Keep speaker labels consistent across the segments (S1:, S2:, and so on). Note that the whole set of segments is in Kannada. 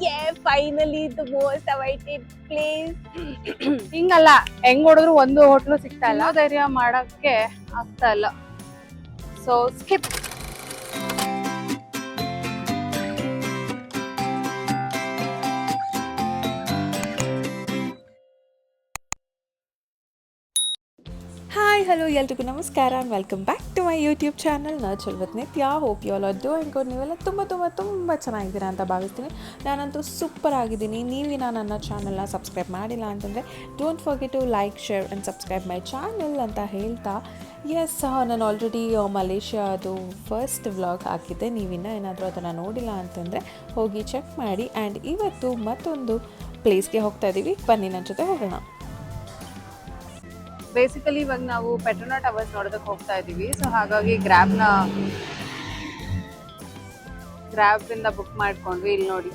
S1: Yeah, finally the most awaited place.
S2: ಹಿಂಗಲ್ಲ, ಹೆಂಗ್ ಹೊಡೆದ್ರು ಒಂದು ಹೋಟ್ಲು ಸಿಗ್ತಾ ಇಲ್ಲ, ಧೈರ್ಯ ಮಾಡಕ್ಕೆ ಆಗ್ತಾ ಇಲ್ಲ. So skip.
S3: ಹಾಯ್ ಹಲೋ ಎಲ್ರಿಗೂ ನಮಸ್ಕಾರ and welcome back to my YouTube channel nurture with Nitya. Hope you all are doing good. ನೀವೆಲ್ಲ ತುಂಬ ಚೆನ್ನಾಗಿದ್ದೀರಾ ಅಂತ ಭಾವಿಸ್ತೀನಿ. ನಾನಂತೂ ಸೂಪರ್ ಆಗಿದ್ದೀನಿ. ನೀವಿನ ನನ್ನ ಚಾನಲ್ನ ಸಬ್ಸ್ಕ್ರೈಬ್ ಮಾಡಿಲ್ಲ ಅಂತಂದರೆ don't forget to like, share and subscribe my channel ಅಂತ ಹೇಳ್ತಾ, ಎಸ್ ನಾನು ಆಲ್ರೆಡಿ ಮಲೇಷ್ಯಾದು ಫಸ್ಟ್ ವ್ಲಾಗ್ ಹಾಕಿದ್ದೆ. ನೀವಿನ್ನೂ ಏನಾದರೂ ಅದನ್ನು ನೋಡಿಲ್ಲ ಅಂತಂದರೆ ಹೋಗಿ ಚೆಕ್ ಮಾಡಿ. ಆ್ಯಂಡ್ ಇವತ್ತು ಮತ್ತೊಂದು ಪ್ಲೇಸ್ಗೆ ಹೋಗ್ತಾ ಇದ್ದೀವಿ. ಬನ್ನಿ ನನ್ನ ಜೊತೆ ಹೋಗೋಣ.
S2: ಬೇಸಿಕಲಿ ಇವಾಗ ನಾವು ಪೆಟ್ರೋನಾಟ್ ಟವರ್ಸ್ ನೋಡೋದಕ್ಕೆ ಹೋಗ್ತಾ ಇದ್ದೀವಿ. ಸೊ ಹಾಗಾಗಿ ಗ್ರ್ಯಾಬಿಂದ ಬುಕ್ ಮಾಡ್ಕೊಂಡ್ವಿ. ಇಲ್ಲಿ ನೋಡಿ,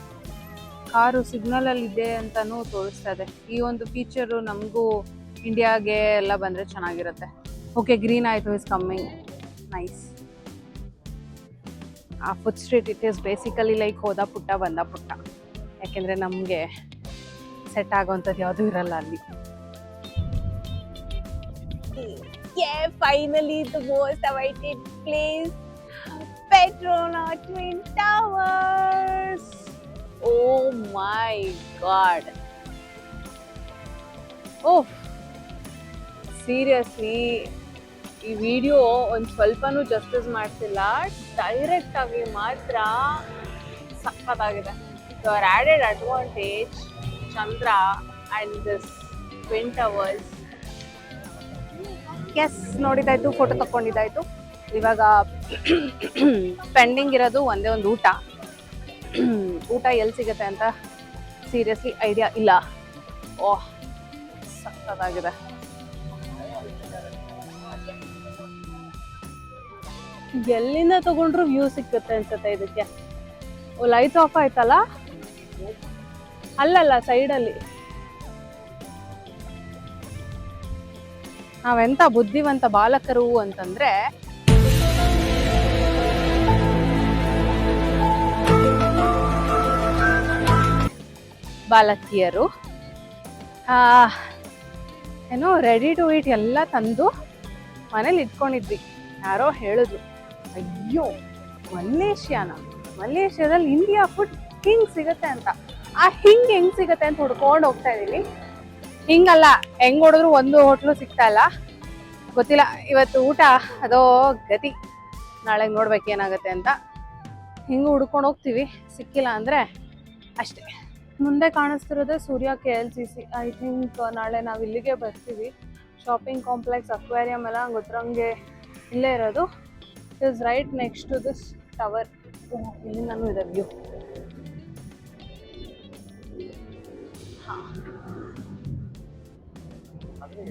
S2: ಕಾರು ಸಿಗ್ನಲಲ್ಲಿ ಇದೆ ಅಂತಲೂ ತೋರಿಸ್ತಾ ಇದೆ. ಈ ಒಂದು ಫೀಚರು ನಮಗೂ ಇಂಡಿಯಾಗೆ ಎಲ್ಲ ಬಂದರೆ ಚೆನ್ನಾಗಿರುತ್ತೆ. ಓಕೆ, ಗ್ರೀನ್ ಆಯಿತು, ಇಸ್ ಕಮ್ಮಿಂಗ್, ನೈಸ್. ಆ food street it is basically like ಹೋದ ಪುಟ್ಟ ಬಂದ ಪುಟ್ಟ, ಯಾಕೆಂದರೆ ನಮಗೆ ಸೆಟ್ ಆಗೋವಂಥದ್ದು ಯಾವುದೂ ಇರಲ್ಲ ಅಲ್ಲಿ.
S1: Yeah, finally the most awaited place. Petronas Twin Towers. Oh my god.
S2: Oh, seriously ಈ ವಿಡಿಯೋ ಒಂದು ಸ್ವಲ್ಪನೂ ಜಸ್ಟಿಸ್ ಮಾಡ್ತಿಲ್ಲ. ಡೈರೆಕ್ಟ್ ಆಗಿ ಮಾತ್ರ ಸಖತ್ತಾಗಿದೆ. So added advantage Chandra and this twin towers. Yes, ನೋಡಿದಾಯ್ತು, ಫೋಟೋ ತಗೊಂಡಿದ್ದಾಯ್ತು. ಇವಾಗ ಪೆಂಡಿಂಗ್ ಇರೋದು ಒಂದೇ ಒಂದು ಊಟ ಎಲ್ಲಿ ಸಿಗುತ್ತೆ ಅಂತ ಸೀರಿಯಸ್ಲಿ ಐಡಿಯಾ ಇಲ್ಲ. ಓಹ್, ಸಖತ್ತಾಗಿದೆ. ಎಲ್ಲಿಂದ ತಗೊಂಡ್ರು ವ್ಯೂ ಸಿಕ್ಕುತ್ತೆ ಅನ್ಸುತ್ತೆ ಇದಕ್ಕೆ. ಲೈಟ್ ಆಫ್ ಆಯ್ತಲ್ಲ, ಅಲ್ಲಲ್ಲ ಸೈಡಲ್ಲಿ. ನಾವೆಂತ ಬುದ್ಧಿವಂತ ಬಾಲಕರು ಅಂತಂದ್ರೆ, ಬಾಲಕಿಯರು ಏನೋ ರೆಡಿ ಟು ಈಟ್ ಎಲ್ಲ ತಂದು ಮನೇಲಿ ಇಟ್ಕೊಂಡಿದ್ವಿ. ಯಾರೋ ಹೇಳಿದ್ರು, ಅಯ್ಯೋ ಮಲೇಷ್ಯಾದಲ್ಲಿ ಇಂಡಿಯಾ ಫುಡ್ ಹಿಂಗ್ ಸಿಗತ್ತೆ ಅಂತ. ಆ ಹೆಂಗ್ ಸಿಗತ್ತೆ ಅಂತ ಹುಡ್ಕೊಂಡು ಹೋಗ್ತಾ ಇದೀವಿ. ಹಿಂಗಲ್ಲ, ಹೆಂಗ್ ಹೊಡೆದ್ರು ಒಂದು ಹೋಟ್ಲು ಸಿಗ್ತಾ ಇಲ್ಲ. ಗೊತ್ತಿಲ್ಲ, ಇವತ್ತು ಊಟ ಅದೋ ಗತಿ. ನಾಳೆಗೆ ನೋಡ್ಬೇಕು ಏನಾಗುತ್ತೆ ಅಂತ. ಹಿಂಗೆ ಹುಡ್ಕೊಂಡು ಹೋಗ್ತೀವಿ, ಸಿಕ್ಕಿಲ್ಲ ಅಂದರೆ ಅಷ್ಟೇ. ಮುಂದೆ ಕಾಣಿಸ್ತಿರೋದೇ ಸೂರ್ಯ KLCC. ಐ ಥಿಂಕ್ ನಾಳೆ ನಾವು ಇಲ್ಲಿಗೆ ಬರ್ತೀವಿ. ಶಾಪಿಂಗ್ ಕಾಂಪ್ಲೆಕ್ಸ್, ಅಕ್ವೇರಿಯಂ ಎಲ್ಲ ಗೊತ್ತರಂಗೆ ಇಲ್ಲೇ ಇರೋದು. It is right next to this tower. ಇಲ್ಲಿಂದನೂ ಇದೆ ವ್ಯೂ. ಹಾಂ,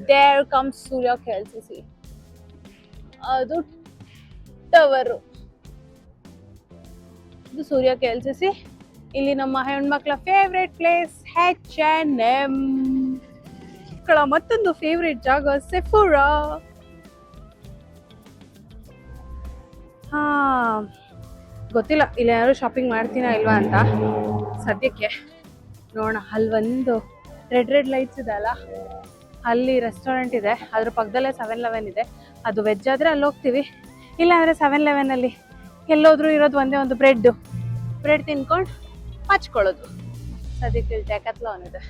S2: there comes Surya KLCC. ಅದು ಟವರು, ಇದು ಸೂರ್ಯ KLCC. ಇಲ್ಲಿ ನಮ್ಮ ಹೆಣ್ಮಕ್ಳ ಫೇವ್ರೇಟ್ ಪ್ಲೇಸ್ H&M. ಮಕ್ಕಳ ಮತ್ತೊಂದು ಫೇವ್ರೇಟ್ ಜಾಗ ಸೆಫೋರಾ. ಗೊತ್ತಿಲ್ಲ ಇಲ್ಲಿ ಯಾರು ಶಾಪಿಂಗ್ ಮಾಡ್ತೀನಾ ಇಲ್ವಾ ಅಂತ. ಸದ್ಯಕ್ಕೆ ನೋಡೋಣ. ಅಲ್ಲಿ ಒಂದು ರೆಡ್ ಲೈಟ್ಸ್ ಇದೆ ಅಲ್ಲ, ಅಲ್ಲಿ ರೆಸ್ಟೋರೆಂಟ್ ಇದೆ. ಅದ್ರ ಪಕ್ಕದಲ್ಲೇ 7-Eleven ಇದೆ. ಅದು ವೆಜ್ ಆದರೆ ಅಲ್ಲಿ ಹೋಗ್ತೀವಿ, ಇಲ್ಲಾಂದರೆ 7-Eleven ಎಲ್ಲೋದ್ರೂ ಇರೋದು ಒಂದೇ ಒಂದು ಬ್ರೆಡ್ ತಿನ್ಕೊಂಡು ಹಚ್ಕೊಳ್ಳೋದು. ಸದ್ಯಕ್ಕೆ ಡೆಕಾಥ್ಲಾನ್ ಇದೆ.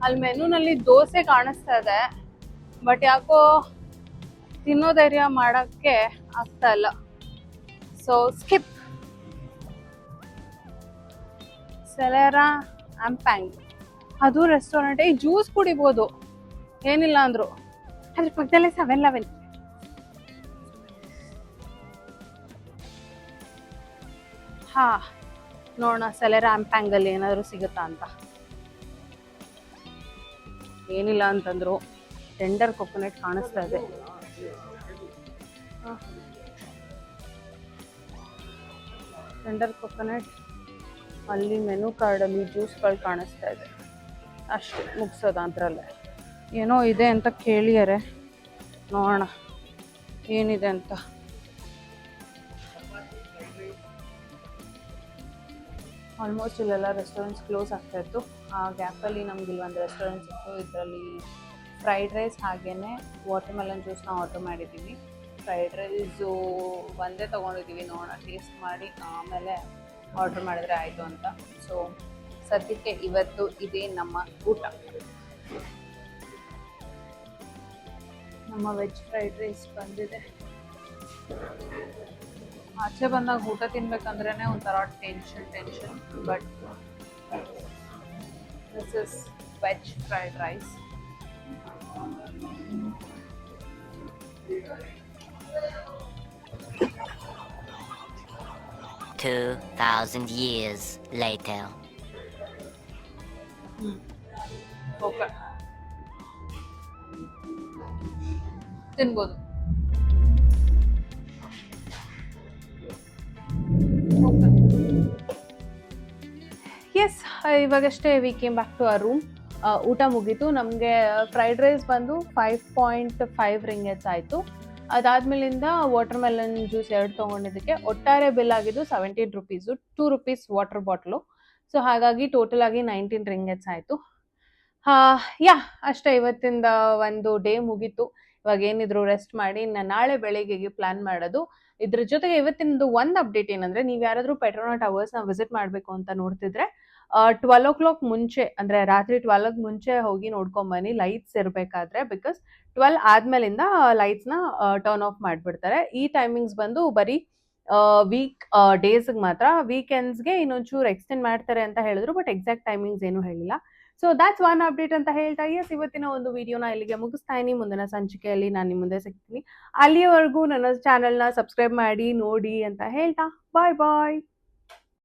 S2: ಅಲ್ಲಿ ಮೆನುನಲ್ಲಿ ದೋಸೆ ಕಾಣಿಸ್ತಾ ಇದೆ, ಬಟ್ ಯಾಕೋ ತಿನ್ನೋ ಧೈರ್ಯ ಮಾಡೋಕ್ಕೆ ಆಗ್ತಾ ಇಲ್ಲ. So skip. ಸೆಲೆರಾ ಆಂಪ್ಯಾಂಗ್ ಅದು ರೆಸ್ಟೋರೆಂಟ್. ಈ ಜ್ಯೂಸ್ ಕುಡಿಬೋದು ಏನಿಲ್ಲ ಅಂದ್ರು. ಅದ್ರ ಪಕ್ಕದಲ್ಲೇ 7-Eleven. ನೋಡೋಣ ಸೆಲೆರಾ ಆಂಪ್ಯಾಂಗ್ ಅಲ್ಲಿ ಏನಾದ್ರು ಸಿಗುತ್ತಾ ಅಂತ. ಏನಿಲ್ಲ ಅಂತಂದ್ರು. ಟೆಂಡರ್ ಕೊಕೊನಟ್ ಕಾಣಿಸ್ತಾ ಇದೆ. Tender coconut. ಅಲ್ಲಿ ಮೆನು ಕಾರ್ಡಲ್ಲಿ ಜ್ಯೂಸ್ಗಳು ಕಾಣಿಸ್ತಾ ಇದೆ. ಅಷ್ಟೇ, ಮುಗಿಸೋದು. ಅದರಲ್ಲೇ ಏನೋ ಇದೆ ಅಂತ ಕೇಳಿಯಾರೆ, ನೋಡೋಣ ಏನಿದೆ ಅಂತ. ಆಲ್ಮೋಸ್ಟ್ ಇಲ್ಲೆಲ್ಲ ರೆಸ್ಟೋರೆಂಟ್ಸ್ ಕ್ಲೋಸ್ ಆಗ್ತಾ ಇತ್ತು. ಆ ಗ್ಯಾಪಲ್ಲಿ ನಮ್ಗೆ ಇಲ್ಲಿ ಒಂದು ರೆಸ್ಟೋರೆಂಟ್ ಇತ್ತು. ಇದರಲ್ಲಿ ಫ್ರೈಡ್ ರೈಸ್ ಹಾಗೆಯೇ ವಾಟರ್ ಮೆಲನ್ ಜ್ಯೂಸ್ನ ಆರ್ಡರ್ ಮಾಡಿದ್ದೀವಿ. ಫ್ರೈಡ್ ರೈಸು ಒಂದೇ ತೊಗೊಂಡಿದ್ದೀವಿ, ನೋಡೋಣ ಟೇಸ್ಟ್ ಮಾಡಿ ಆಮೇಲೆ ಆರ್ಡ್ರ್ ಮಾಡಿದ್ರೆ ಆಯಿತು ಅಂತ. ಸೊ ಸದ್ಯಕ್ಕೆ ಇವತ್ತು ಇದೇ ನಮ್ಮ ಊಟ. ನಮ್ಮ ವೆಜ್ ಫ್ರೈಡ್ ರೈಸ್ ಬಂದಿದೆ. ಆಚೆ ಬಂದಾಗ ಊಟ ತಿನ್ಬೇಕಂದ್ರೇ ಒಂಥರ tension, but this is veg fried rice.
S4: $2,000 years later.
S2: Okay, ತಿನ್ಬೋದು. ಎಸ್, ಇವಾಗಷ್ಟೇ we came back to our room. ಊಟ ಮುಗೀತು. ನಮಗೆ ಫ್ರೈಡ್ ರೈಸ್ ಬಂದು 5.5 ರಿಂಗೆಟ್ಸ್ ಆಯಿತು. ಅದಾದ್ಮೇಲಿಂದ ವಾಟರ್ ಮೆಲನ್ ಜ್ಯೂಸ್ 2 ತೊಗೊಂಡಿದ್ದಕ್ಕೆ ಒಟ್ಟಾರೆ ಬಿಲ್ ಆಗಿದ್ದು 17 rupees, 2 rupees water bottle. So ಹಾಗಾಗಿ ಟೋಟಲ್ ಆಗಿ 19 ರಿಂಗೆಟ್ಸ್ ಆಯಿತು. ಯಾ ಅಷ್ಟೇ, ಇವತ್ತಿಂದ ಒಂದು ಡೇ ಮುಗೀತು. ಇವಾಗ ಏನಿದ್ರು ರೆಸ್ಟ್ ಮಾಡಿ ಇನ್ನು ನಾಳೆ ಬೆಳಿಗ್ಗೆಗೆ ಪ್ಲಾನ್ ಮಾಡೋದು. ಇದ್ರ ಜೊತೆಗೆ ಇವತ್ತಿನದು ಒಂದು ಅಪ್ಡೇಟ್ ಏನಂದ್ರೆ, ನೀವು ಯಾರಾದರೂ ಪೆಟ್ರೋನಾ ಟವರ್ಸ್ನ ವಿಸಿಟ್ ಮಾಡಬೇಕು ಅಂತ ನೋಡ್ತಿದ್ರೆ 12 ಮುಂಚೆ, ಅಂದರೆ ರಾತ್ರಿ 12 ಮುಂಚೆ ಹೋಗಿ ನೋಡ್ಕೊಂಬನ್ನಿ, ಲೈಟ್ಸ್ ಇರಬೇಕಾದ್ರೆ. ಬಿಕಾಸ್ 12 ಆದ್ಮೇಲಿಂದ ಲೈಟ್ಸ್ನ ಟರ್ನ್ ಆಫ್ ಮಾಡಿಬಿಡ್ತಾರೆ. ಈ ಟೈಮಿಂಗ್ಸ್ ಬಂದು ಬರೀ ವೀಕ್ ಡೇಸ್ಗೆ ಮಾತ್ರ. ವೀಕೆಂಡ್ಸ್ಗೆ ಇನ್ನೊಂಚೂರು ಎಕ್ಸ್ಟೆಂಡ್ ಮಾಡ್ತಾರೆ ಅಂತ ಹೇಳಿದ್ರು, ಬಟ್ ಎಕ್ಸಾಕ್ಟ್ ಟೈಮಿಂಗ್ಸ್ ಏನೂ ಹೇಳಿಲ್ಲ. ಸೊ ದಾಟ್ಸ್ ಒನ್ ಅಪ್ಡೇಟ್ ಅಂತ ಹೇಳ್ತಾ ಇವತ್ತಿನ ಒಂದು ವಿಡಿಯೋನ ಇಲ್ಲಿಗೆ ಮುಗಿಸ್ತಾ ಇದೀನಿ. ಮುಂದಿನ ಸಂಚಿಕೆಯಲ್ಲಿ ನಾನು ನಿಮ್ಮ ಮುಂದೆ ಸಿಗ್ತೀನಿ. ಅಲ್ಲಿಯವರೆಗೂ ನನ್ನ ಚಾನಲ್ನ ಸಬ್ಸ್ಕ್ರೈಬ್ ಮಾಡಿ ನೋಡಿ ಅಂತ ಹೇಳ್ತಾ ಬಾಯ್ ಬಾಯ್.